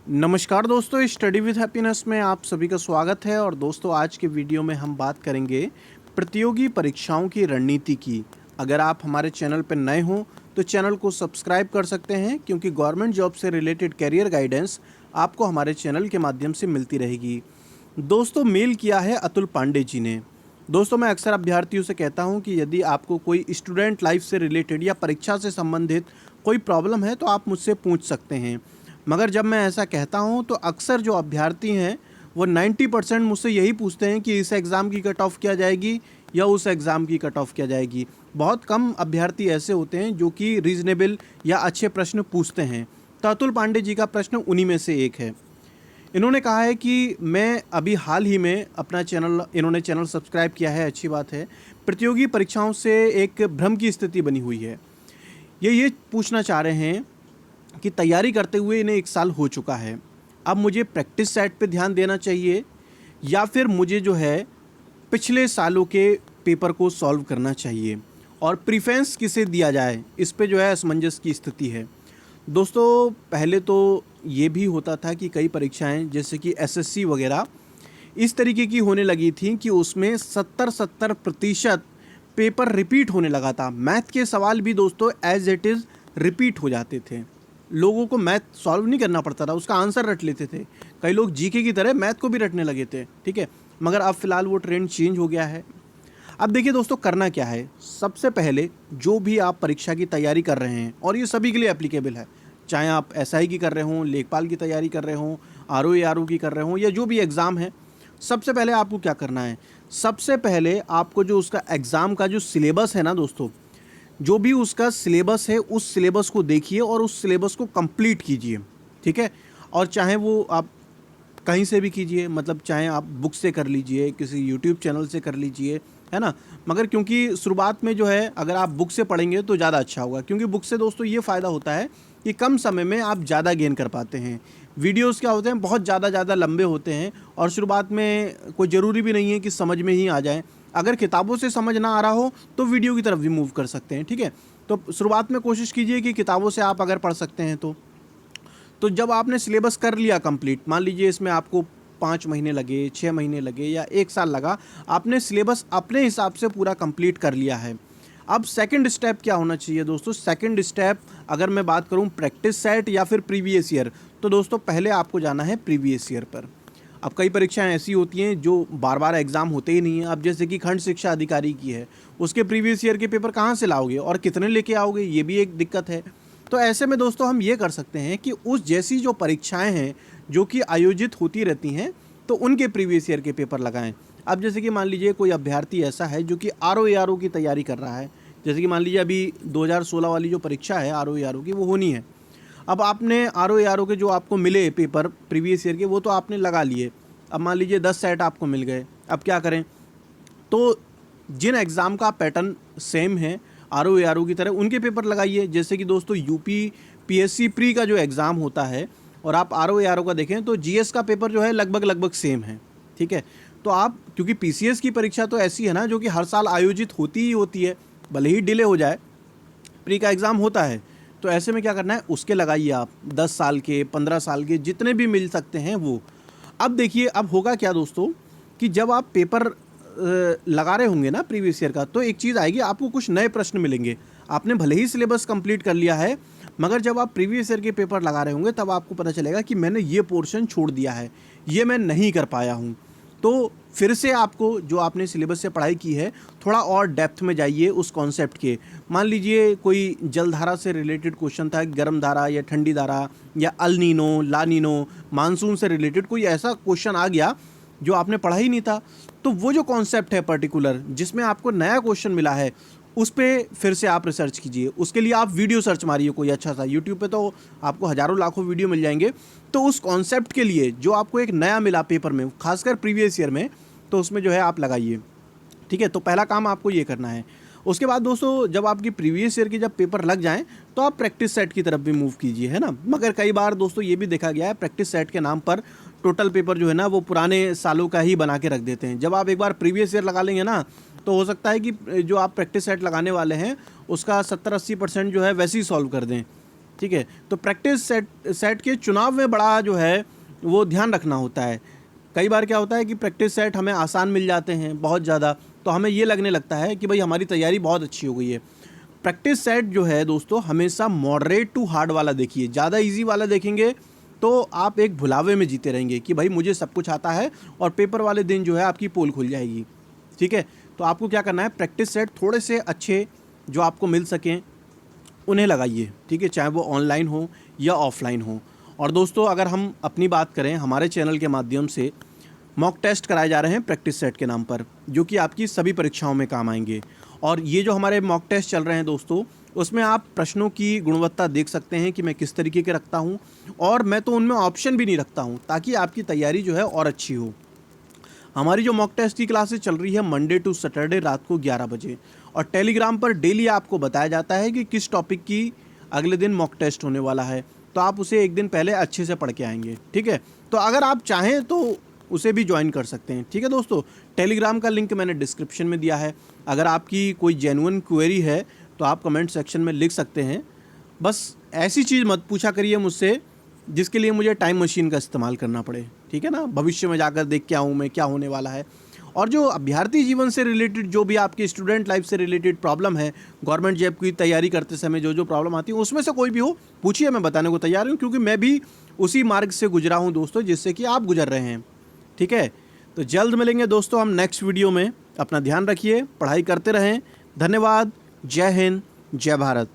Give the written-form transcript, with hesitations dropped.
नमस्कार दोस्तों, study with happiness में आप सभी का स्वागत है। और दोस्तों, आज के वीडियो में हम बात करेंगे प्रतियोगी परीक्षाओं की रणनीति की। अगर आप हमारे चैनल पर नए हों तो चैनल को सब्सक्राइब कर सकते हैं, क्योंकि गवर्नमेंट जॉब से रिलेटेड करियर गाइडेंस आपको हमारे चैनल के माध्यम से मिलती रहेगी। दोस्तों, मेल किया है अतुल पांडे जी ने। दोस्तों, मैं अक्सर अभ्यर्थियों से कहता हूं कि यदि आपको कोई स्टूडेंट लाइफ से रिलेटेड या परीक्षा से संबंधित कोई प्रॉब्लम है तो आप मुझसे पूछ सकते हैं। मगर जब मैं ऐसा कहता हूं तो अक्सर जो अभ्यर्थी हैं वो 90% मुझसे यही पूछते हैं कि इस एग्ज़ाम की कट ऑफ क्या जाएगी या उस एग्ज़ाम की कट ऑफ क्या जाएगी। बहुत कम अभ्यर्थी ऐसे होते हैं जो कि रीज़नेबल या अच्छे प्रश्न पूछते हैं। तो अतुल पांडे जी का प्रश्न उन्हीं में से एक है। इन्होंने कहा है कि मैं अभी हाल ही में अपना इन्होंने चैनल सब्सक्राइब किया है, अच्छी बात है। प्रतियोगी परीक्षाओं से एक भ्रम की स्थिति बनी हुई है। ये पूछना चाह रहे हैं कि तैयारी करते हुए इन्हें 1 साल हो चुका है। अब मुझे प्रैक्टिस सेट पे ध्यान देना चाहिए या फिर मुझे जो है पिछले सालों के पेपर को सॉल्व करना चाहिए, और प्रीफरेंस किसे दिया जाए, इस पे जो है असमंजस की स्थिति है। दोस्तों, पहले तो ये भी होता था कि कई परीक्षाएं जैसे कि एसएससी वगैरह इस तरीके की होने लगी थी कि उसमें 70% पेपर रिपीट होने लगा था। मैथ के सवाल भी दोस्तों एज इट इज़ रिपीट हो जाते थे। लोगों को मैथ सॉल्व नहीं करना पड़ता था, उसका आंसर रट लेते थे। कई लोग जीके की तरह मैथ को भी रटने लगे थे, ठीक है। मगर अब फ़िलहाल वो ट्रेंड चेंज हो गया है। अब देखिए दोस्तों, करना क्या है। सबसे पहले जो भी आप परीक्षा की तैयारी कर रहे हैं, और ये सभी के लिए एप्लीकेबल है, चाहे आप एसआई की कर रहे हों, लेखपाल की तैयारी कर रहे हों, आरओ की कर रहे हों, या जो भी एग्ज़ाम है, सबसे पहले आपको क्या करना है। सबसे पहले आपको जो उसका एग्ज़ाम का जो सिलेबस है ना दोस्तों, जो भी उसका सिलेबस है उस सिलेबस को देखिए और उस सिलेबस को कंप्लीट कीजिए, ठीक है। और चाहे वो आप कहीं से भी कीजिए, मतलब चाहे आप बुक से कर लीजिए, किसी यूट्यूब चैनल से कर लीजिए, है ना। मगर क्योंकि शुरुआत में जो है अगर आप बुक से पढ़ेंगे तो ज़्यादा अच्छा होगा, क्योंकि बुक से दोस्तों ये फ़ायदा होता है कि कम समय में आप ज़्यादा गेन कर पाते हैं। वीडियोस क्या होते हैं, बहुत ज़्यादा लंबे होते हैं, और शुरुआत में कोई ज़रूरी भी नहीं है कि समझ में ही आ जाए। अगर किताबों से समझ ना आ रहा हो तो वीडियो की तरफ भी मूव कर सकते हैं, ठीक है। तो शुरुआत में कोशिश कीजिए कि किताबों से आप अगर पढ़ सकते हैं तो जब आपने सिलेबस कर लिया कंप्लीट, मान लीजिए इसमें आपको 5 महीने लगे, 6 महीने लगे या 1 साल लगा, आपने सिलेबस अपने हिसाब से पूरा कंप्लीट कर लिया है। अब सेकंड स्टेप क्या होना चाहिए दोस्तों। सेकंड स्टेप अगर मैं बात करूं प्रैक्टिस सेट या फिर प्रीवियस ईयर, तो दोस्तों पहले आपको जाना है प्रीवियस ईयर पर। अब कई परीक्षाएं ऐसी होती हैं जो बार बार एग्ज़ाम होते ही नहीं हैं। अब जैसे कि खंड शिक्षा अधिकारी की है, उसके प्रीवियस ईयर के पेपर कहाँ से लाओगे और कितने लेके आओगे, ये भी एक दिक्कत है। तो ऐसे में दोस्तों हम ये कर सकते हैं कि उस जैसी जो परीक्षाएं हैं जो कि आयोजित होती रहती हैं, तो उनके प्रीवियस ईयर के पेपर लगाएं। अब जैसे कि मान लीजिए कोई अभ्यर्थी ऐसा है जो कि आरओ की तैयारी कर रहा है, जैसे कि मान लीजिए अभी 2016 वाली जो परीक्षा है आरओ की, वो होनी है। अब आपने आरओ के जो आपको मिले पेपर प्रीवियस ईयर के, वो तो आपने लगा लिए। अब मान लीजिए 10 सेट आपको मिल गए, अब क्या करें। तो जिन एग्ज़ाम का पैटर्न सेम है आरओ की तरह, उनके पेपर लगाइए। जैसे कि दोस्तों यूपी पीएससी प्री का जो एग्ज़ाम होता है और आप आरओ का देखें तो जीएस का पेपर जो है लगभग सेम है, ठीक है। तो आप, क्योंकि पीसीएस की परीक्षा तो ऐसी है ना जो कि हर साल आयोजित होती ही होती है, भले ही डिले हो जाए, प्री का एग्ज़ाम होता है। तो ऐसे में क्या करना है, उसके लगाइए आप 10 साल के, 15 साल के, जितने भी मिल सकते हैं वो। अब देखिए, अब होगा क्या दोस्तों कि जब आप पेपर लगा रहे होंगे ना प्रीवियस ईयर का, तो एक चीज़ आएगी, आपको कुछ नए प्रश्न मिलेंगे। आपने भले ही सिलेबस कंप्लीट कर लिया है, मगर जब आप प्रीवियस ईयर के पेपर लगा रहे होंगे तब आपको पता चलेगा कि मैंने ये पोर्शन छोड़ दिया है, ये मैं नहीं कर पाया हूँ। तो फिर से आपको, जो आपने सिलेबस से पढ़ाई की है, थोड़ा और डेप्थ में जाइए उस कॉन्सेप्ट के। मान लीजिए कोई जलधारा से रिलेटेड क्वेश्चन था, गर्म धारा या ठंडी धारा, या अल नीनो, ला नीनो, मानसून से रिलेटेड कोई ऐसा क्वेश्चन आ गया जो आपने पढ़ा ही नहीं था, तो वो जो कॉन्सेप्ट है पर्टिकुलर जिसमें आपको नया क्वेश्चन मिला है, उस पर फिर से आप रिसर्च कीजिए। उसके लिए आप वीडियो सर्च मारिए कोई अच्छा सा, यूट्यूब पे तो आपको हज़ारों लाखों वीडियो मिल जाएंगे। तो उस कॉन्सेप्ट के लिए जो आपको एक नया मिला पेपर में, खासकर प्रीवियस ईयर में, तो उसमें जो है आप लगाइए, ठीक है। तो पहला काम आपको ये करना है। उसके बाद दोस्तों जब आपकी प्रीवियस ईयर के जब पेपर लग जाएं तो आप प्रैक्टिस सेट की तरफ भी मूव कीजिए, है ना। मगर कई बार दोस्तों ये भी देखा गया है, प्रैक्टिस सेट के नाम पर टोटल पेपर जो है ना वो पुराने सालों का ही बना के रख देते हैं। जब आप एक बार प्रीवियस ईयर लगा लेंगे ना, तो हो सकता है कि जो आप प्रैक्टिस सेट लगाने वाले हैं उसका 70-80% जो है वैसे ही सॉल्व कर दें। ठीक है। तो प्रैक्टिस सेट के चुनाव में बड़ा जो है वो ध्यान रखना होता है। कई बार क्या होता है कि प्रैक्टिस सेट हमें आसान मिल जाते हैं बहुत ज़्यादा, तो हमें ये लगने लगता है कि भाई हमारी तैयारी बहुत अच्छी हो गई है। प्रैक्टिस सेट जो है दोस्तों हमेशा मॉडरेट टू हार्ड वाला देखिए। ज़्यादा इजी वाला देखेंगे तो आप एक भुलावे में जीते रहेंगे कि भाई मुझे सब कुछ आता है, और पेपर वाले दिन जो है आपकी पोल खुल जाएगी। ठीक है, तो आपको क्या करना है, प्रैक्टिस सेट थोड़े से अच्छे जो आपको मिल सकें उन्हें लगाइए। ठीक है, चाहे वो ऑनलाइन हो या ऑफलाइन हो। और दोस्तों अगर हम अपनी बात करें, हमारे चैनल के माध्यम से मॉक टेस्ट कराए जा रहे हैं प्रैक्टिस सेट के नाम पर, जो कि आपकी सभी परीक्षाओं में काम आएंगे। और ये जो हमारे मॉक टेस्ट चल रहे हैं दोस्तों, उसमें आप प्रश्नों की गुणवत्ता देख सकते हैं कि मैं किस तरीके के रखता हूँ, और मैं तो उनमें ऑप्शन भी नहीं रखता हूँ ताकि आपकी तैयारी जो है और अच्छी हो। हमारी जो मॉक टेस्ट की क्लासेस चल रही है मंडे टू सैटरडे रात को 11 बजे, और टेलीग्राम पर डेली आपको बताया जाता है कि किस टॉपिक की अगले दिन मॉक टेस्ट होने वाला है, तो आप उसे एक दिन पहले अच्छे से पढ़ के आएंगे। ठीक है, तो अगर आप चाहें तो उसे भी ज्वाइन कर सकते हैं। ठीक है दोस्तों, टेलीग्राम का लिंक मैंने डिस्क्रिप्शन में दिया है। अगर आपकी कोई जेन्युइन क्वेरी है तो आप कमेंट सेक्शन में लिख सकते हैं। बस ऐसी चीज़ मत पूछा करिए मुझसे जिसके लिए मुझे टाइम मशीन का इस्तेमाल करना पड़े। ठीक है ना, भविष्य में जाकर देख के आऊँ मैं क्या होने वाला है। और जो अभ्यर्थी जीवन से रिलेटेड, जो भी आपकी स्टूडेंट लाइफ से रिलेटेड प्रॉब्लम है, गवर्नमेंट जॉब की तैयारी करते समय जो जो प्रॉब्लम आती है, उसमें से कोई भी हो पूछिए, मैं बताने को तैयार हूँ, क्योंकि मैं भी उसी मार्ग से गुजरा हूँ दोस्तों जिससे कि आप गुजर रहे हैं। ठीक है, तो जल्द मिलेंगे दोस्तों हम नेक्स्ट वीडियो में। अपना ध्यान रखिए, पढ़ाई करते रहें। धन्यवाद। जय हिंद, जय भारत।